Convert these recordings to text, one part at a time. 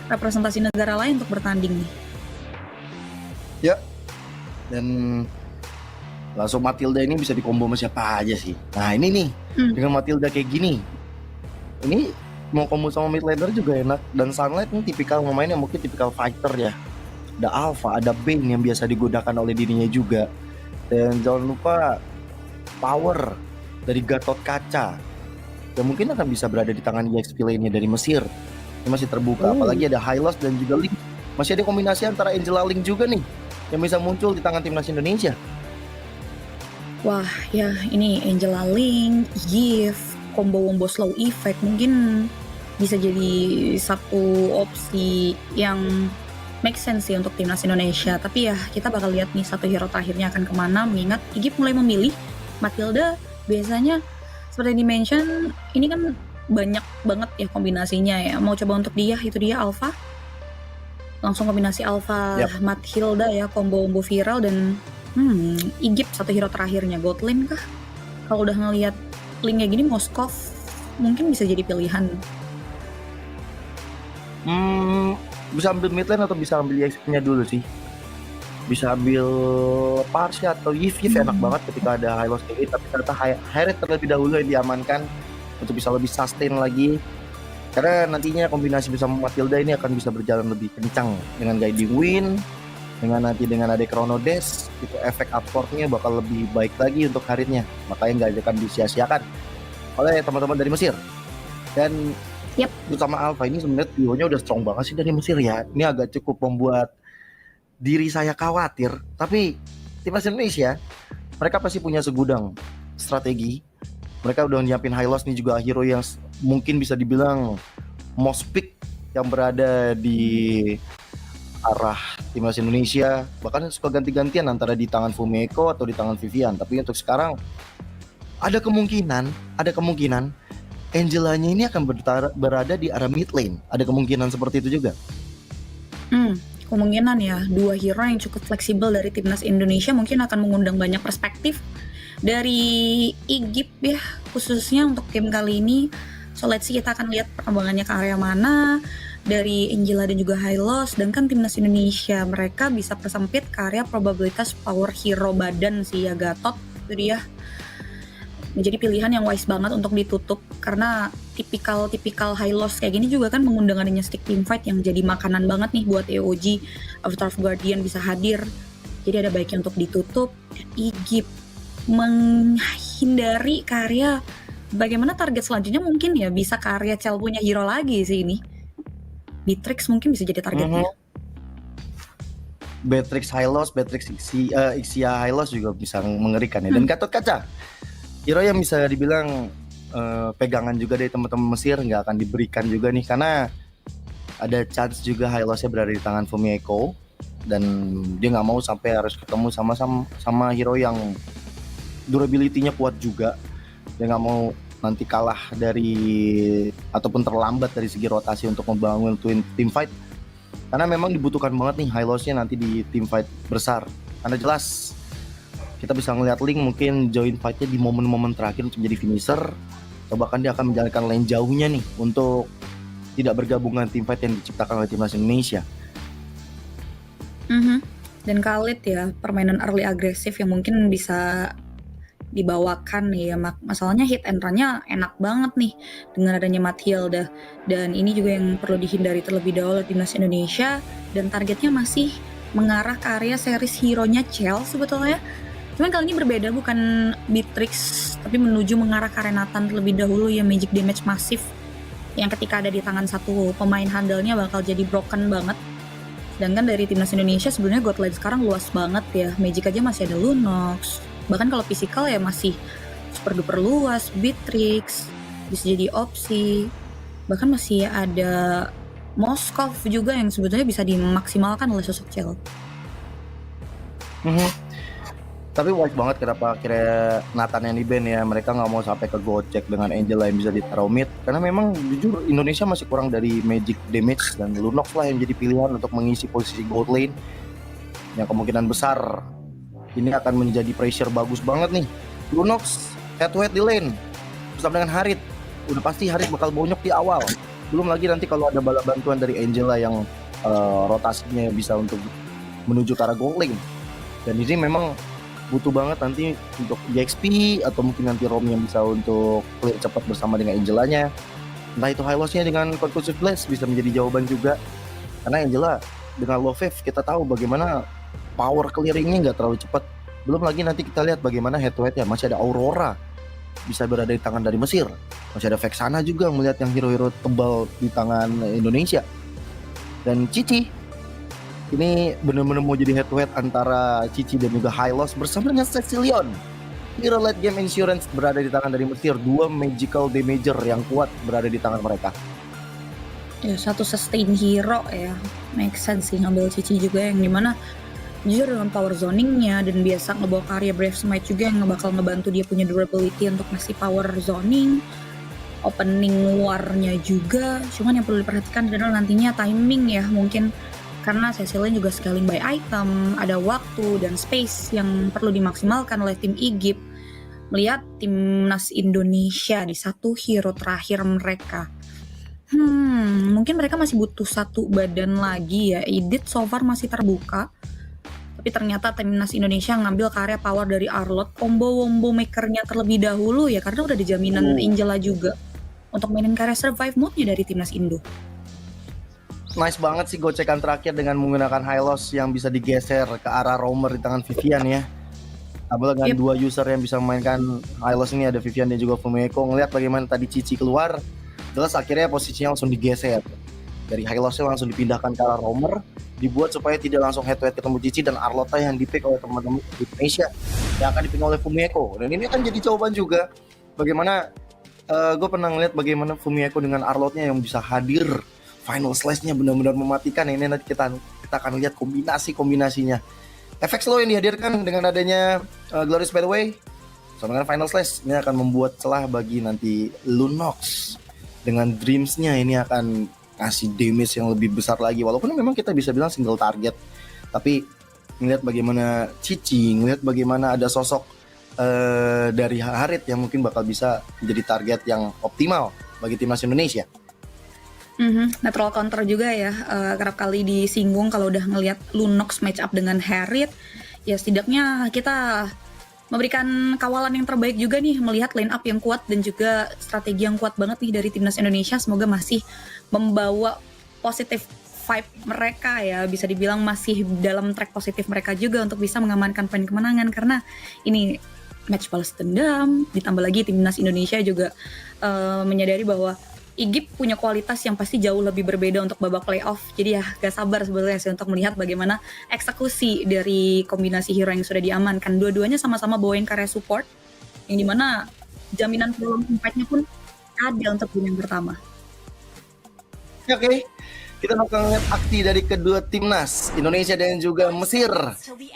representasi negara lain untuk bertanding nih. Ya, dan langsung Matilda ini bisa dikombo sama siapa aja sih. Nah ini nih, dengan Matilda kayak gini, ini mau combo sama mid laner juga enak. Dan Sunlight ini tipikal pemain yang mungkin tipikal fighter ya. Ada Alpha, ada Bane yang biasa digunakan oleh dirinya juga. Dan jangan lupa power dari Gatot Kaca yang mungkin akan bisa berada di tangan EXP lainnya dari Mesir. Ini masih terbuka, apalagi ada Hylos dan juga Link. Masih ada kombinasi antara Angela Link juga nih yang bisa muncul di tangan timnas Indonesia. Wah ya, ini Angela Link, Yves, combo slow effect mungkin bisa jadi satu opsi yang make sense sih untuk timnas Indonesia. Tapi ya kita bakal lihat nih satu hero terakhirnya akan kemana, mengingat Igip mulai memilih Matilda. Biasanya seperti di-mention, ini kan banyak banget ya kombinasinya ya. Mau coba untuk dia, itu dia Alpha. Langsung kombinasi Alpha Matilda ya, combo viral. Dan Igip satu hero terakhirnya, Godlane kah? Kalau udah ngelihat link kayak gini, Moskov mungkin bisa jadi pilihan. Bisa ambil mid lane atau bisa ambil EXP-nya dulu sih. Bisa ambil Parsia atau Yves enak banget ketika ada Hylos kayak gitu. Tapi ternyata Harriet terlebih dahulu yang diamankan untuk bisa lebih sustain lagi. Karena nantinya kombinasi bersama Matilda ini akan bisa berjalan lebih kencang dengan guiding win, dengan ada Chrono Dash, itu efek absorbnya bakal lebih baik lagi untuk Harrietnya. Makanya nggak akan disia-siakan oleh teman-teman dari Mesir. Dan terutama Alpha ini sebenarnya trio-nya udah strong banget sih dari Mesir ya. Ini agak cukup membuat diri saya khawatir, tapi timnas Indonesia mereka pasti punya segudang strategi. Mereka udah nyiapin Hylos nih, juga hero yang mungkin bisa dibilang most pick yang berada di arah timnas Indonesia. Bahkan suka ganti-gantian antara di tangan Fumiko atau di tangan Vivian. Tapi untuk sekarang ada kemungkinan Angelanya ini akan berada di arah mid lane. Ada kemungkinan seperti itu juga. Kemungkinan ya, dua hero yang cukup fleksibel dari timnas Indonesia mungkin akan mengundang banyak perspektif dari Igip ya, khususnya untuk game kali ini. So let's see, kita akan lihat perkembangannya ke area mana dari Angela dan juga Hylos. Dan kan timnas Indonesia mereka bisa persempit ke area probabilitas power hero badan sih ya, Gatot itu dia menjadi pilihan yang wise banget untuk ditutup, karena tipikal Hylos kayak gini juga kan mengundang adanya stick teamfight yang jadi makanan banget nih buat EOG. Avatar of Guardian bisa hadir, jadi ada baiknya untuk ditutup. Igip menghindari karya, bagaimana target selanjutnya mungkin ya bisa karya Cel punya hero lagi sih ini. Beatrix mungkin bisa jadi targetnya. Beatrix Hylos, Beatrix Ixia Hylos juga bisa mengerikan ya. Dan Gatot Kaca, hero yang bisa dibilang pegangan juga dari teman-teman Mesir, nggak akan diberikan juga nih, karena ada chance juga Hylosnya berada di tangan Fumiko, dan dia nggak mau sampai harus ketemu sama hero yang durability-nya kuat juga. Dia nggak mau nanti kalah dari ataupun terlambat dari segi rotasi untuk membangun team fight, karena memang dibutuhkan banget nih Hylosnya nanti di team fight besar. Karena jelas kita bisa ngelihat Link mungkin join fight-nya di momen-momen terakhir untuk menjadi finisher, atau bahkan dia akan menjalankan lane jauhnya nih untuk tidak bergabung dengan team fight yang diciptakan oleh timnas Indonesia. Dan Khalid ya, permainan early agresif yang mungkin bisa dibawakan ya. Masalahnya hit and run-nya enak banget nih dengan adanya Matilda, dan ini juga yang perlu dihindari terlebih dahulu timnas Indonesia. Dan targetnya masih mengarah ke area series hero-nya Chel sebetulnya. Cuman kali ini berbeda, bukan Beatrix, tapi menuju mengarah ke Renatan terlebih dahulu ya, magic damage masif yang ketika ada di tangan satu pemain handalnya bakal jadi broken banget. Sedangkan dari timnas Indonesia sebenarnya Godlane sekarang luas banget ya, magic aja masih ada Lunox, bahkan kalau physical ya masih super duper luas. Beatrix bisa jadi opsi, bahkan masih ada Moskov juga yang sebetulnya bisa dimaksimalkan oleh sosok Chel. Tapi wise banget kenapa akhirnya Nathan yang di-ban ya. Mereka nggak mau sampai ke gocek dengan Angela yang bisa ditaruh mid, karena memang jujur Indonesia masih kurang dari magic damage, dan Lunox lah yang jadi pilihan untuk mengisi posisi gold lane yang kemungkinan besar ini akan menjadi pressure bagus banget nih. Lunox head to head di lane bersama dengan Harith, udah pasti Harith bakal bonyok di awal. Belum lagi nanti kalau ada bala bantuan dari Angela yang rotasinya bisa untuk menuju ke arah gold lane. Dan ini memang butuh banget nanti untuk EXP atau mungkin nanti Rom yang bisa untuk clear cepat bersama dengan Angelanya. Entah itu Hylos-nya dengan Conclusive Blast bisa menjadi jawaban juga. Karena Angela dengan low wave kita tahu bagaimana power clearingnya nggak terlalu cepat. Belum lagi nanti kita lihat bagaimana head to head ya, masih ada Aurora bisa berada di tangan dari Mesir, masih ada Vexana juga melihat yang hero-hero tebal di tangan Indonesia. Dan Cici ini benar-benar mau jadi head to head antara Cici dan juga Hylos bersama dengan Cecilion. Hero late game insurance berada di tangan dari Mesir, dua magical damager yang kuat berada di tangan mereka. Ya, satu sustain hero ya, make sense sih ngambil Cici juga, yang dimana jujur dengan power zoningnya dan biasa ngebawa karya Brave Smite juga yang bakal ngebantu dia punya durability untuk ngasih power zoning, opening warnya juga. Cuman yang perlu diperhatikan adalah nantinya timing ya, mungkin karena Cecilion juga scaling by item, ada waktu dan space yang perlu dimaksimalkan oleh tim Igip. Melihat timnas Indonesia di satu hero terakhir mereka, mungkin mereka masih butuh satu badan lagi ya. Edit so far masih terbuka, tapi ternyata timnas Indonesia ngambil karya power dari Arlot, combo-wombo makernya terlebih dahulu ya, karena udah dijaminan Angela juga untuk mainin karya survive mode-nya dari timnas Indo. Nice banget sih gocekan terakhir dengan menggunakan Hylos yang bisa digeser ke arah roamer di tangan Vivian ya. Tambah dengan dua user yang bisa memainkan Hylos ini, ada Vivian dan juga Fumeko. Ngelihat bagaimana tadi Cici keluar, jelas akhirnya posisinya langsung digeser. Dari Hylosnya langsung dipindahkan ke arah roamer, dibuat supaya tidak langsung head to head ketemu Cici dan Arlota yang dipick oleh teman-teman di Indonesia yang akan dipick oleh Fumeko. Dan ini akan jadi jawaban juga bagaimana gue pernah ngeliat bagaimana Fumeko dengan Arlotnya yang bisa hadir. Final slash-nya benar-benar mematikan. Ini nanti kita akan lihat kombinasinya. Efek slow yang dihadirkan dengan adanya Glorious Pathway sama dengan Final Slash ini akan membuat celah bagi nanti Lunox dengan Dreams-nya. Ini akan kasih damage yang lebih besar lagi, walaupun memang kita bisa bilang single target, tapi ngelihat bagaimana Cici, ngelihat bagaimana ada sosok dari Harit yang mungkin bakal bisa menjadi target yang optimal bagi timnas Indonesia. Natural counter juga ya, kerap kali disinggung kalau udah ngelihat Lunox match up dengan Harit, ya setidaknya kita memberikan kawalan yang terbaik juga nih, melihat line up yang kuat dan juga strategi yang kuat banget nih dari timnas Indonesia. Semoga masih membawa positif vibe mereka ya, bisa dibilang masih dalam track positif mereka juga untuk bisa mengamankan poin kemenangan, karena ini match balas dendam, ditambah lagi timnas Indonesia juga menyadari bahwa Igip punya kualitas yang pasti jauh lebih berbeda untuk babak playoff. Jadi ya gak sabar sebenarnya sih untuk melihat bagaimana eksekusi dari kombinasi hero yang sudah diamankan. Dua-duanya sama-sama bawain karya support, yang dimana jaminan prolong impactnya pun ada untuk game yang pertama. Oke, kita bakal lihat aksi dari kedua timnas Indonesia dan juga Mesir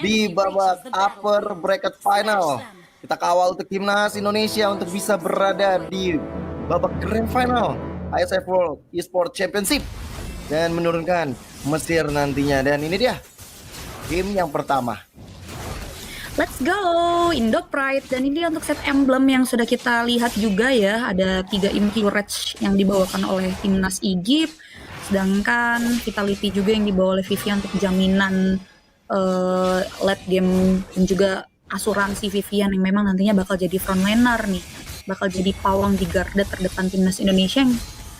di babak upper bracket final. Kita kawal untuk timnas Indonesia untuk bisa berada di babak grand final ISF World Esports Championship dan menurunkan Mesir nantinya. Dan ini dia game yang pertama. Let's go Indo Pride. Dan ini untuk set emblem yang sudah kita lihat juga ya, ada 3 Impurage yang dibawakan oleh timnas Igip, sedangkan Vitality juga yang dibawa oleh Vivian untuk jaminan late game, dan juga asuransi Vivian yang memang nantinya bakal jadi frontliner nih, bakal jadi pawang di garda terdepan timnas Indonesia yang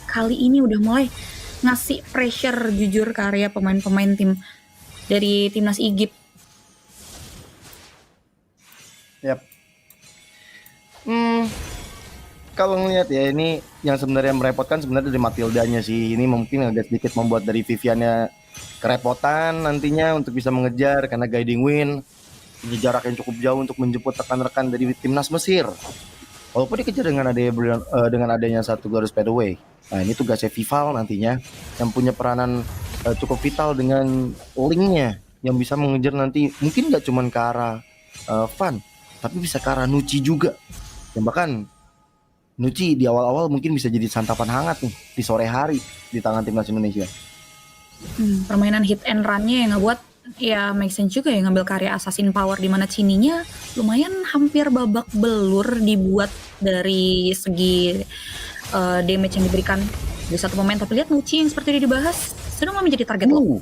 kali ini udah mulai ngasih pressure jujur ke area pemain-pemain tim dari timnas Igip. Yap. Kalau ngelihat ya, ini yang sebenarnya merepotkan sebenarnya dari Matildanya sih. Ini mungkin agak sedikit membuat dari Viviannya kerepotan nantinya untuk bisa mengejar, karena guiding win di jarak yang cukup jauh untuk menjemput rekan-rekan dari timnas Mesir. Walaupun dikejar dengan adanya satu Glorious Pathway. Nah, ini tugasnya Vival nantinya yang punya peranan cukup vital dengan linknya yang bisa mengejar nanti mungkin nggak cuma ke arah Van, tapi bisa ke arah Nuci juga. Yang bahkan Nuci di awal-awal mungkin bisa jadi santapan hangat nih di sore hari di tangan timnas Indonesia. Permainan hit and run-nya yang ngebuat ya make sense juga ya, ngambil karya Assassin Power di mana Cininya lumayan hampir babak belur dibuat dari segi damage yang diberikan Di satu momen tapi lihat Nuci yang seperti tadi dibahas sudah mau menjadi target lo.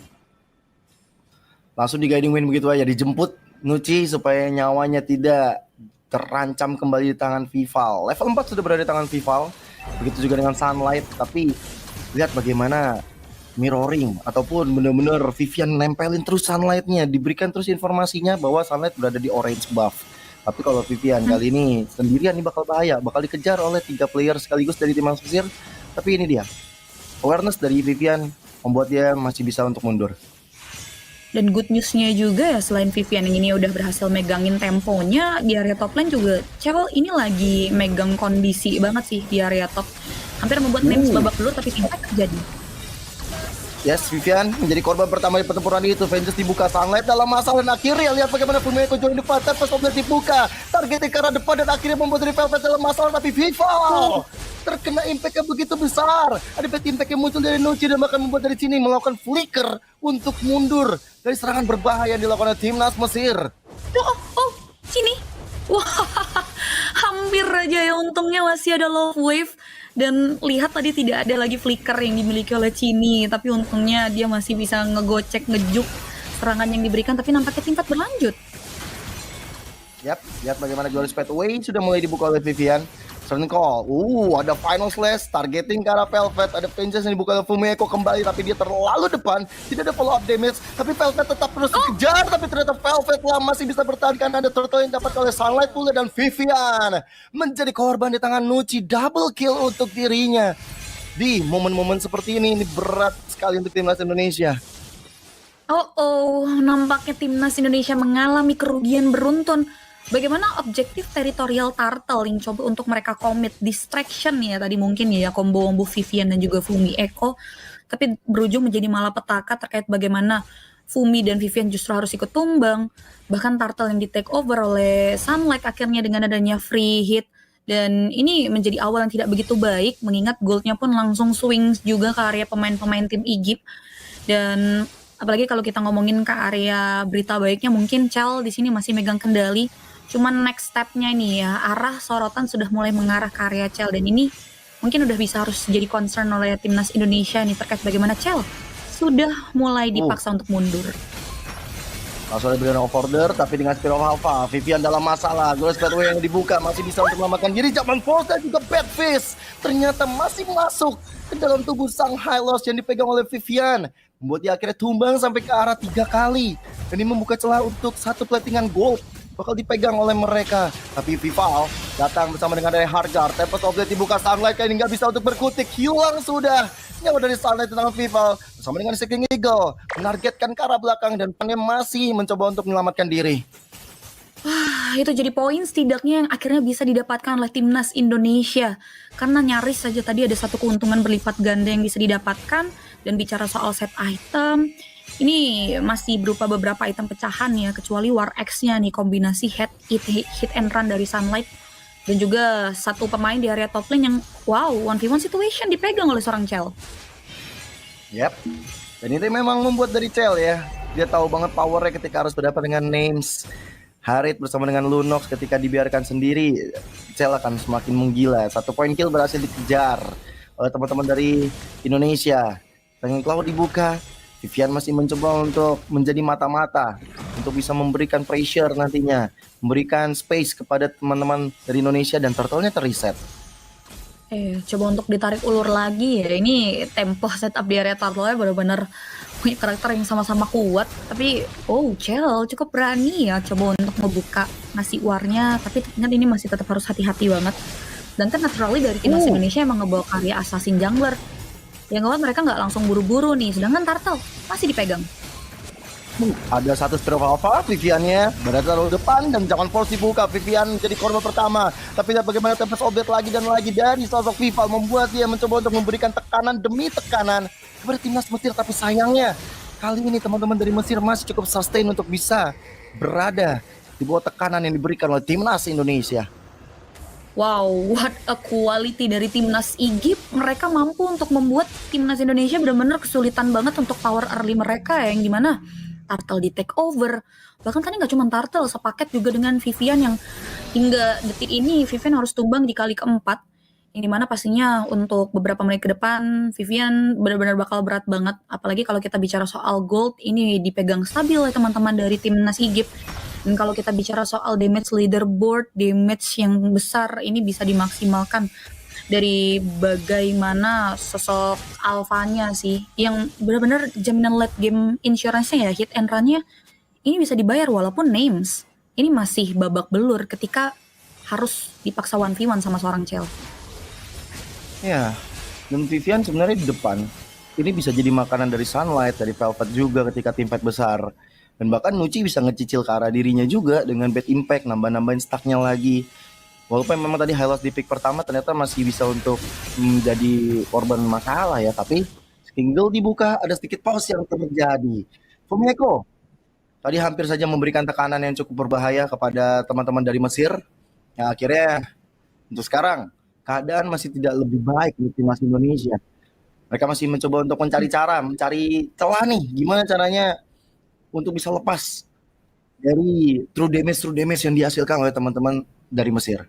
Langsung di guiding win begitu aja, dijemput Nuci supaya nyawanya tidak terancam kembali di tangan Vival. Level 4 sudah berada di tangan Vival. Begitu juga dengan Sunlight, tapi lihat bagaimana mirroring ataupun benar-benar Vivian nempelin terus Sunlight-nya, diberikan terus informasinya bahwa Sunlight berada di orange buff. Tapi kalau Vivian kali ini sendirian nih bakal bahaya, bakal dikejar oleh 3 player sekaligus dari tim Mesir. Tapi ini dia, awareness dari Vivian membuat dia masih bisa untuk mundur. Dan good news-nya juga ya, selain Vivian yang ini udah berhasil megangin temponya, di area top lane juga Chell ini lagi megang kondisi banget sih di area top. Hampir membuat Names babak belur tapi tidak terjadi. Yes, Vivian menjadi korban pertama di pertempuran itu. Vengeance dibuka, Sunlight dalam masalah dan akhirnya lihat bagaimana Fumeko join depan. Tempest Oblet dibuka, targetnya ke arah depan dan akhirnya membuat dari Velvet dalam masalah. Tapi Vival terkena impact yang begitu besar. Ada impact yang muncul dari Nuci dan bahkan membuat dari sini melakukan flicker untuk mundur dari serangan berbahaya yang dilakukan oleh timnas Mesir. Oh, sini. Wah, hampir aja ya, untungnya masih ada Love Wave. Dan lihat tadi tidak ada lagi flicker yang dimiliki oleh Cini, tapi untungnya dia masih bisa ngegocek, ngejuk serangan yang diberikan, tapi nampaknya tingkat berlanjut. Yap, lihat bagaimana Glorious Pathway sudah mulai dibuka oleh Vivian. Turn call. Ada final slash targeting ke arah Velvet. Ada Vengeance yang dibuka oleh Fumeko kembali, tapi dia terlalu depan. Tidak ada follow up damage, tapi Velvet tetap terus dikejar. Tapi ternyata Velvet lah masih bisa bertahan karena ada turtle yang dapat oleh Sunlight pula, dan Vivian menjadi korban di tangan Nuci. Double kill untuk dirinya. Di momen-momen seperti ini berat sekali untuk timnas Indonesia. Nampaknya timnas Indonesia mengalami kerugian beruntun. Bagaimana objektif teritorial Turtle yang coba untuk mereka commit distraction ya tadi mungkin ya combo Vivian dan juga Fumi Eko, tapi berujung menjadi malapetaka terkait bagaimana Fumi dan Vivian justru harus ikut tumbang. Bahkan Turtle yang di take over oleh Sunlight akhirnya dengan adanya free hit, dan ini menjadi awal yang tidak begitu baik mengingat goldnya pun langsung swing juga ke area pemain-pemain tim Egypt. Dan apalagi kalau kita ngomongin ke area berita baiknya, mungkin Chell di sini masih megang kendali. Cuman next step-nya ini ya, arah sorotan sudah mulai mengarah ke area Chell, dan ini mungkin udah bisa harus jadi concern oleh timnas Indonesia nih terkait bagaimana Chell sudah mulai dipaksa untuk mundur. Langsung ada berikan order, tapi dengan Spear of Alpha, Vivian dalam masalah. Glorious Pathway yang dibuka masih bisa untuk menyelamatkan diri. Zaman Force dan juga Badfish ternyata masih masuk ke dalam tubuh sang Hylos yang dipegang oleh Vivian, membuat dia akhirnya tumbang sampai ke arah 3 kali. Dan ini membuka celah untuk satu platingan gold bakal dipegang oleh mereka. Tapi Vival datang bersama dengan dari Hargar. Tempest Oblet dibuka, Sunlight kali ini nggak bisa untuk berkutik. Hilang sudah nyawa dari Sunlight tentang Vival bersama dengan Seeking Eagle menargetkan ke arah belakang, dan Panem masih mencoba untuk menyelamatkan diri. Wah, itu jadi poin setidaknya yang akhirnya bisa didapatkan oleh timnas Indonesia. Karena nyaris saja tadi ada satu keuntungan berlipat ganda yang bisa didapatkan. Dan bicara soal set item, ini masih berupa beberapa item pecahan ya, kecuali War X-nya nih, kombinasi hit and run dari Sunlight. Dan juga satu pemain di area top lane yang 1v1 situation dipegang oleh seorang Chell. Yap, dan itu memang membuat dari Chell ya, dia tahu banget powernya ketika harus berhadapan dengan Names. Harit bersama dengan Lunox ketika dibiarkan sendiri, Chell akan semakin menggila. 1 point kill berhasil dikejar oleh teman-teman dari Indonesia. Dengan Cloud dibuka, Vivian masih mencoba untuk menjadi mata-mata untuk bisa memberikan pressure nantinya, memberikan space kepada teman-teman dari Indonesia, dan turtle-nya terreset. Coba untuk ditarik ulur lagi ya. Ini tempo setup di area turtle-nya benar-benar punya karakter yang sama-sama kuat. Tapi Chell cukup berani ya coba untuk ngebuka ngasih warnya. Tapi ingat ini masih tetap harus hati-hati banget. Dan kan naturally dari timnas Indonesia emang ngebawa karya assassin jungler. Yang ngeliat mereka nggak langsung buru-buru nih. Sedangkan turtle masih dipegang. Ada satu Spear of Alpha, Viviannya berada di depan dan jangan force dibuka. Vivian jadi korban pertama, tapi lihat bagaimana Tempest Oblet lagi dan lagi dari sosok Vival membuat dia mencoba untuk memberikan tekanan demi tekanan kepada timnas Mesir. Tapi sayangnya kali ini teman-teman dari Mesir masih cukup sustain untuk bisa berada di bawah tekanan yang diberikan oleh timnas Indonesia. Wow, what a quality dari timnas Egypt. Mereka mampu untuk membuat timnas Indonesia benar-benar kesulitan banget untuk power early mereka ya, yang dimana Turtle di take over. Bahkan tadi nggak cuma Turtle, sepaket juga dengan Vivian yang hingga detik ini Vivian harus tumbang di kali keempat. Yang dimana pastinya untuk beberapa menit ke depan Vivian benar-benar bakal berat banget, apalagi kalau kita bicara soal gold ini dipegang stabil oleh teman-teman dari timnas Egypt. Dan kalau kita bicara soal damage leaderboard, damage yang besar ini bisa dimaksimalkan dari bagaimana sosok alfanya sih yang benar-benar jaminan late game insurance-nya ya, hit and run-nya ini bisa dibayar walaupun names ini masih babak belur ketika harus dipaksa 1v1 sama seorang Chell. Ya, dan Vivian sebenarnya di depan. Ini bisa jadi makanan dari Sunlight, dari Velvet juga ketika tim fight besar. Dan bahkan Nuci bisa ngecicil ke arah dirinya juga dengan bad impact, nambah-nambahin stacknya lagi. Walaupun memang tadi highlight di pick pertama ternyata masih bisa untuk menjadi korban masalah ya. Tapi single dibuka, ada sedikit pause yang terjadi. Fumiko tadi hampir saja memberikan tekanan yang cukup berbahaya kepada teman-teman dari Mesir. Yang akhirnya untuk sekarang keadaan masih tidak lebih baik di timnas Indonesia. Mereka masih mencoba untuk mencari cara, mencari celah nih, gimana caranya untuk bisa lepas dari true damage yang dihasilkan oleh teman-teman dari Mesir.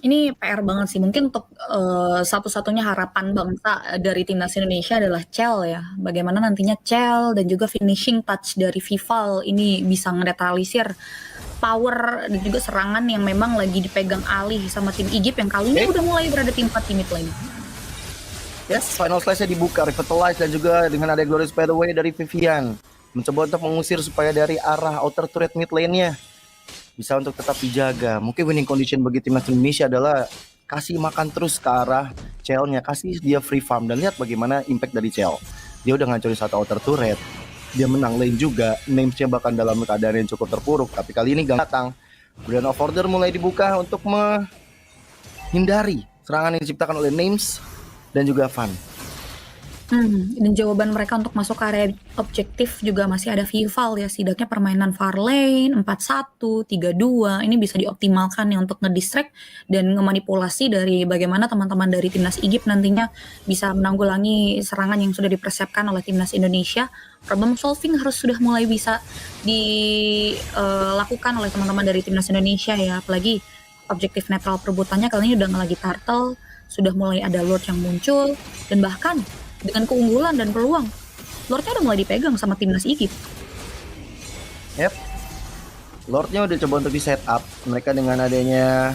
Ini PR banget sih. Mungkin untuk satu-satunya harapan bangsa dari timnas Indonesia adalah Chell ya. Bagaimana nantinya Chell dan juga finishing touch dari Vival ini bisa ngenetralisir power dan juga serangan yang memang lagi dipegang alih sama tim Egypt yang kali ini udah mulai berada di 4 di mid lane. Yes, final slash-nya dibuka, revitalize dan juga dengan ada Glorious Pathway dari Vivian. Mencoba untuk mengusir supaya dari arah outer turret mid lane-nya bisa untuk tetap dijaga. Mungkin winning condition bagi timnas Indonesia adalah kasih makan terus ke arah Chell-nya, kasih dia free farm dan lihat bagaimana impact dari Chell. Dia udah ngancurin satu outer turret. Dia menang lane juga, names-nya bahkan dalam keadaan yang cukup terpuruk, tapi kali ini gak datang. Kemudian off order mulai dibuka untuk menghindari serangan yang diciptakan oleh names dan juga Van. Dan jawaban mereka untuk masuk ke area objektif juga masih ada Vival ya, setidaknya permainan far lane 4-1, 3-2 ini bisa dioptimalkan ya untuk ngedistract dan ngemanipulasi dari bagaimana teman-teman dari timnas Egypt nantinya bisa menanggulangi serangan yang sudah dipersiapkan oleh timnas Indonesia. Problem solving harus sudah mulai bisa dilakukan oleh teman-teman dari timnas Indonesia ya, apalagi objektif netral perebutannya kali ini udah nggak lagi turtle, sudah mulai ada Lord yang muncul, dan bahkan dengan keunggulan dan peluang Lordnya udah mulai dipegang sama timnas Egypt. Yep, Lordnya udah coba untuk di setup mereka dengan adanya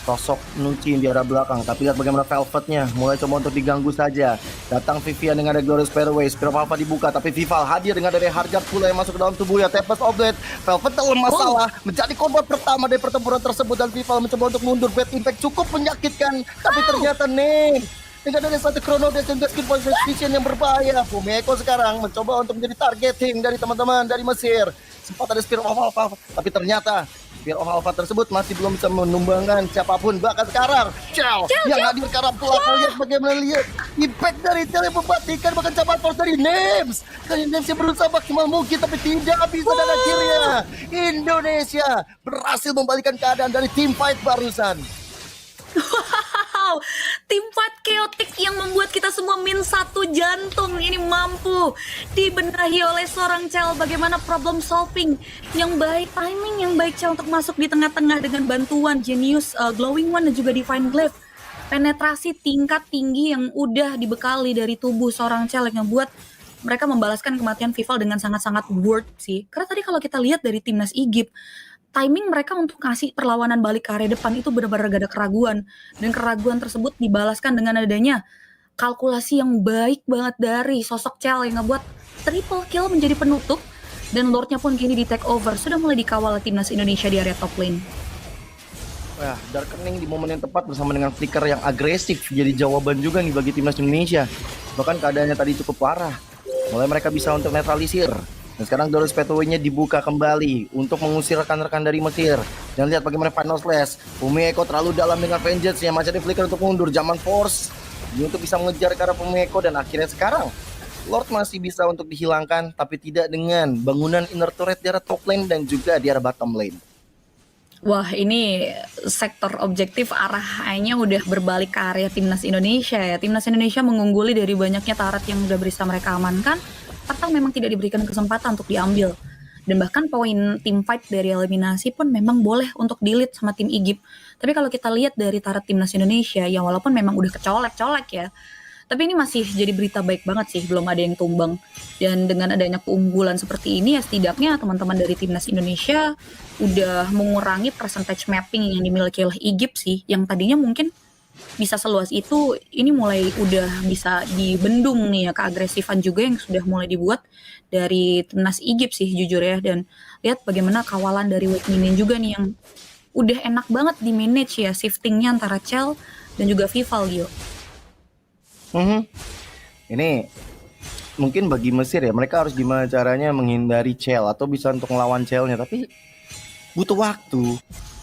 sosok Nuci di arah belakang, tapi lihat bagaimana Velvetnya mulai coba untuk diganggu saja. Datang Vivian dengan ada Glorious Pathway, Spirit of Alpha dibuka, tapi Vival hadir dengan dari Harjat pula yang masuk ke dalam tubuhnya. Tempest of Blade, Velvet dalam masalah, menjadi korban pertama dari pertempuran tersebut dan Vival mencoba untuk mundur. Bad impact cukup menyakitkan, tapi ternyata Ning dengan ada satu chrono dan skill position yang berbahaya. Fumiko sekarang mencoba untuk menjadi targeting dari teman-teman dari Mesir. Sempat ada Spirit of Alpha, tapi ternyata Spirit of Alpha tersebut masih belum bisa menumbangkan siapapun. Bahkan sekarang Chell yang hadir karena belakang, lihat bagaimana lihat impact dari Chell yang membatikan bahkan capai force dari Names. Kali Names yang berusaha maksimal mungkin tapi tidak bisa, dan akhirnya Indonesia berhasil membalikan keadaan dari team fight barusan. Wow, tim fight chaotic yang membuat kita semua min 1 jantung ini mampu dibenahi oleh seorang Chell. Bagaimana problem solving yang baik, timing yang baik Chell untuk masuk di tengah-tengah dengan bantuan Genius, Glowing One dan juga Divine Glaive. Penetrasi tingkat tinggi yang udah dibekali dari tubuh seorang Chell yang membuat mereka membalaskan kematian Vival dengan sangat-sangat worth sih. Karena tadi kalau kita lihat dari timnas Egypt, timing mereka untuk kasih perlawanan balik ke area depan itu benar-benar gak ada keraguan. Dan keraguan tersebut dibalaskan dengan adanya kalkulasi yang baik banget dari sosok Chell yang ngebuat triple kill menjadi penutup. Dan Lordnya pun kini di take over, sudah mulai dikawal timnas Indonesia di area top lane. Wah, Darkening di momen yang tepat bersama dengan flicker yang agresif jadi jawaban juga nih bagi timnas Indonesia. Bahkan keadaannya tadi cukup parah. Mulai mereka bisa untuk netralisir. Dan sekarang Glorious Pathway-nya dibuka kembali untuk mengusir rekan-rekan dari Mesir. Dan lihat bagaimana final slash. Fumiko terlalu dalam dengan vengeance-nya. Masih ada flicker untuk mundur. Zaman force ini untuk bisa mengejar ke arah Fumiko. Dan akhirnya sekarang Lord masih bisa untuk dihilangkan, tapi tidak dengan bangunan inner turret di arah top lane dan juga di arah bottom lane. Wah, ini sektor objektif arahnya udah berbalik ke area timnas Indonesia ya. Timnas Indonesia mengungguli dari banyaknya turret yang udah bisa mereka amankan, atau memang tidak diberikan kesempatan untuk diambil. Dan bahkan poin tim fight dari eliminasi pun memang boleh untuk di-lead sama tim Egypt. Tapi kalau kita lihat dari target timnas Indonesia yang walaupun memang udah kecolek-colek ya, tapi ini masih jadi berita baik banget sih, belum ada yang tumbang. Dan dengan adanya keunggulan seperti ini ya setidaknya teman-teman dari timnas Indonesia udah mengurangi percentage mapping yang dimiliki oleh Egypt sih, yang tadinya mungkin bisa seluas itu, ini mulai udah bisa dibendung nih ya, keagresifan juga yang sudah mulai dibuat dari timnas Egypt sih jujur ya. Dan lihat bagaimana kawalan dari Wade Minen juga nih yang udah enak banget di manage ya shiftingnya antara Chell dan juga Vival Gio. Mhm. Ini mungkin bagi Mesir ya, mereka harus gimana caranya menghindari Chell atau bisa untuk melawan Chell-nya, tapi butuh waktu.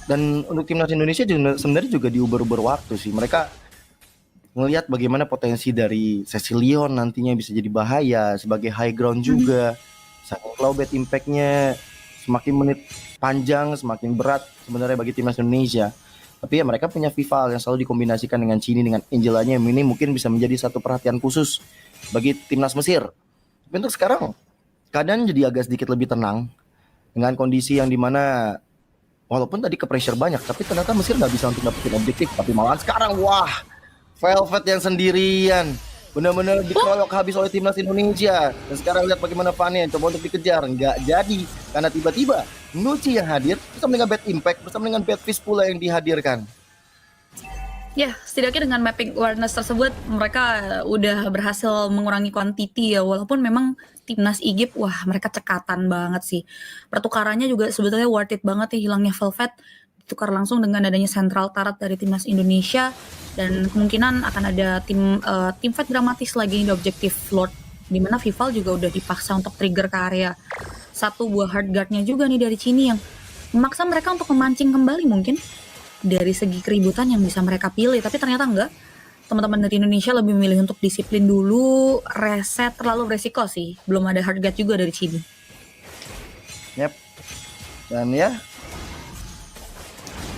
Dan untuk timnas Indonesia juga, sebenarnya juga diuber-uber waktu sih. Mereka ngelihat bagaimana potensi dari Cecilion nantinya bisa jadi bahaya sebagai high ground juga. Saking low bet impact-nya, semakin menit panjang semakin berat sebenarnya bagi timnas Indonesia. Tapi ya mereka punya Vival yang selalu dikombinasikan dengan Cini, dengan Angelanya, yang ini mungkin bisa menjadi satu perhatian khusus bagi timnas Mesir. Tapi untuk sekarang keadaan jadi agak sedikit lebih tenang dengan kondisi yang dimana walaupun tadi ke pressure banyak, tapi ternyata Mesir nggak bisa untuk dapetin objektif. Tapi malahan sekarang wah, Velvet yang sendirian benar-benar dikeroyok habis oleh timnas Indonesia. Dan sekarang lihat bagaimana Fanny coba untuk dikejar, nggak jadi karena tiba-tiba Nuci yang hadir bersama dengan Bad Impact, bersama dengan Bad Fist pula yang dihadirkan. Ya, setidaknya dengan mapping awareness tersebut mereka udah berhasil mengurangi quantity ya, walaupun memang timnas Egypt wah mereka cekatan banget sih. Pertukarannya juga sebetulnya worth it banget ya, hilangnya Velvet ditukar langsung dengan adanya central turret dari timnas Indonesia, dan kemungkinan akan ada tim fight dramatis lagi di objektif Lord, dimana Vival juga udah dipaksa untuk trigger ke area satu buah hard guard-nya juga nih dari Cini yang memaksa mereka untuk memancing kembali mungkin dari segi keributan yang bisa mereka pilih. Tapi ternyata enggak, teman-teman dari Indonesia lebih memilih untuk disiplin dulu, reset, terlalu resiko sih, belum ada hard guard juga dari Cini. Yep. Dan ya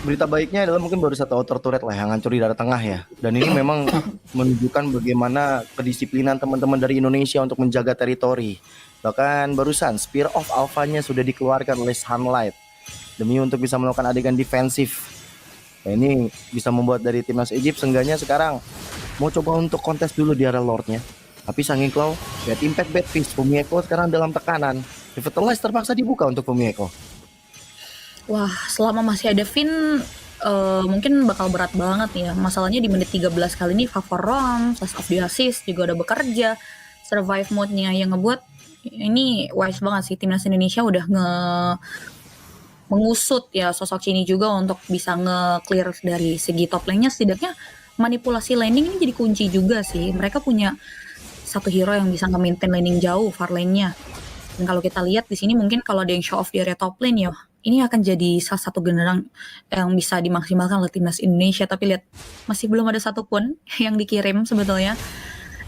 berita baiknya adalah mungkin baru satu outer turret lah yang hancur di daerah tengah ya. Dan ini memang menunjukkan bagaimana kedisiplinan teman-teman dari Indonesia untuk menjaga teritori. Bahkan barusan Spear of Alpha-nya sudah dikeluarkan oleh Sunlight demi untuk bisa melakukan adegan defensif. Nah, ini bisa membuat dari timnas Egypt seenggaknya sekarang mau coba untuk kontes dulu di area Lord-nya. Tapi Sangin Claw, Bad Impact, Bad Fist, Fumieko sekarang dalam tekanan. Revitalize terpaksa dibuka untuk Fumieko. Wah, selama masih ada Finn mungkin bakal berat banget ya. Masalahnya di menit 13 kali ini Favor Rom, Flash of the Assist juga udah bekerja. Survive mode-nya yang ngebuat ini wise banget sih, timnas Indonesia udah mengusut ya sosok Cini juga untuk bisa nge-clear dari segi top lane-nya. Setidaknya manipulasi laning ini jadi kunci juga sih. Mereka punya satu hero yang bisa nge-maintain laning jauh, far lane-nya. Dan kalau kita lihat di sini mungkin kalau ada yang show off di area top lane ya, ini akan jadi salah satu genderang yang bisa dimaksimalkan oleh timnas Indonesia. Tapi lihat, masih belum ada satupun yang dikirim sebetulnya.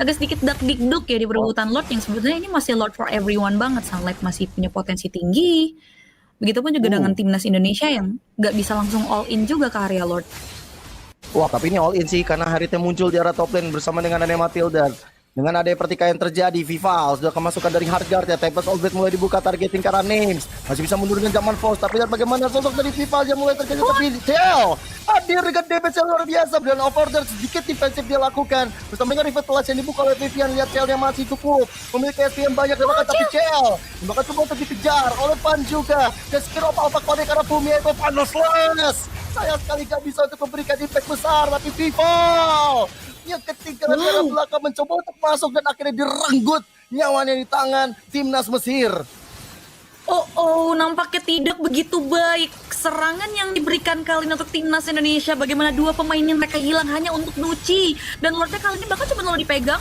Agak sedikit dak-dikduk ya di perebutan Lord, yang sebetulnya ini masih Lord for everyone banget. Sunlight masih punya potensi tinggi. Begitupun juga dengan timnas Indonesia yang nggak bisa langsung all in juga ke area Lord. Wah, tapi ini all in sih karena Haritnya muncul di area top lane bersama dengan Ane Matilda. Dengan ada pertikaian terjadi, Vival sudah kemasukan dari hardguard ya. Tempest Orbit mulai dibuka targeting ke arah Names. Masih bisa menurunkan zaman Force, tapi lihat bagaimana sosok dari Vival yang mulai terjadi. Tapi Cell hadir dengan damage yang luar biasa. Dan over sedikit defensif dia lakukan. Bersama dengan Revitalize yang dibuka oleh Vivian. Lihat Cell yang masih cukup memiliki SP yang banyak. Tapi Cell bahkan coba untuk dikejar oleh Pan juga. Dan Spear of Alpha Connect karena Fumieko Panoslas. Sayang sekali gak bisa untuk memberikan impact besar. Tapi Vival yang ketika negara belakang mencoba untuk masuk dan akhirnya direnggut nyawanya di tangan timnas Mesir. Nampaknya tidak begitu baik serangan yang diberikan kali ini untuk timnas Indonesia. Bagaimana dua pemain yang mereka hilang hanya untuk Nuci, dan Lordnya kali ini bahkan cuma lalu dipegang.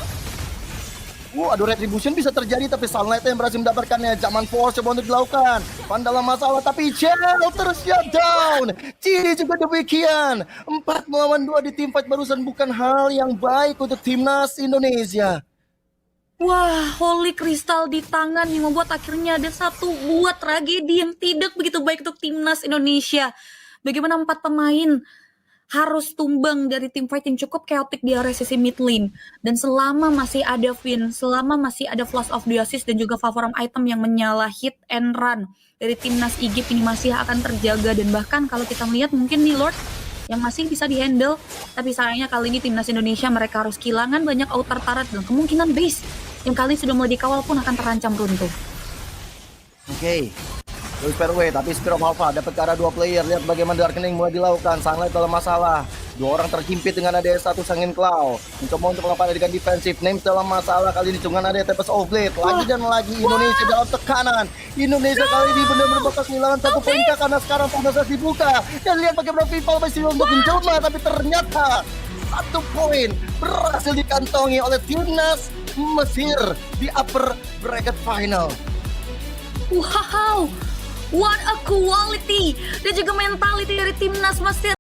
Aduh, retribution bisa terjadi, tapi Sunlight yang berhasil mendapatkannya. Zaman Force coba untuk dilakukan. Pan dalam masalah, tapi Chell terus down. Cini juga demikian. 4 melawan 2 di team fight barusan bukan hal yang baik untuk timnas Indonesia. Wah, Holy Crystal di tangan yang membuat akhirnya ada satu buah tragedi yang tidak begitu baik untuk timnas Indonesia. Bagaimana 4 pemain harus tumbang dari tim fight yang cukup chaotic di area sisi mid lane. Dan selama masih ada Vayne, selama masih ada Flash of the Assist dan juga Valorant item yang menyala hit and run dari timnas Egypt ini masih akan terjaga. Dan bahkan kalau kita melihat mungkin nih Lord yang masih bisa dihandle, tapi sayangnya kali ini timnas Indonesia mereka harus kehilangan banyak outer turret dan kemungkinan base yang kali ini sudah mulai dikawal pun akan terancam runtuh. Oke. Louis Fairway, tapi Spear of Alpha dapat ke arah 2 player. Lihat bagaimana Darkening mulai dilakukan. Sunlight dalam masalah. 2 orang terhimpit dengan ada satu Sangin Claw. Mencoba untuk melakukan adegan defensif. Names dalam masalah. Kali ini dengan ada Tempest of Blade. Lagi dan lagi Indonesia dalam tekanan. Indonesia kali ini benar-benar bakal kehilangan 1 poin karena sekarang proses dibuka. Dan lihat bagaimana Vival masih untuk menjelma. Tapi ternyata 1 poin berhasil dikantongi oleh timnas Mesir di upper bracket final. Wow, what a quality dan juga mentality dari timnas Mesir.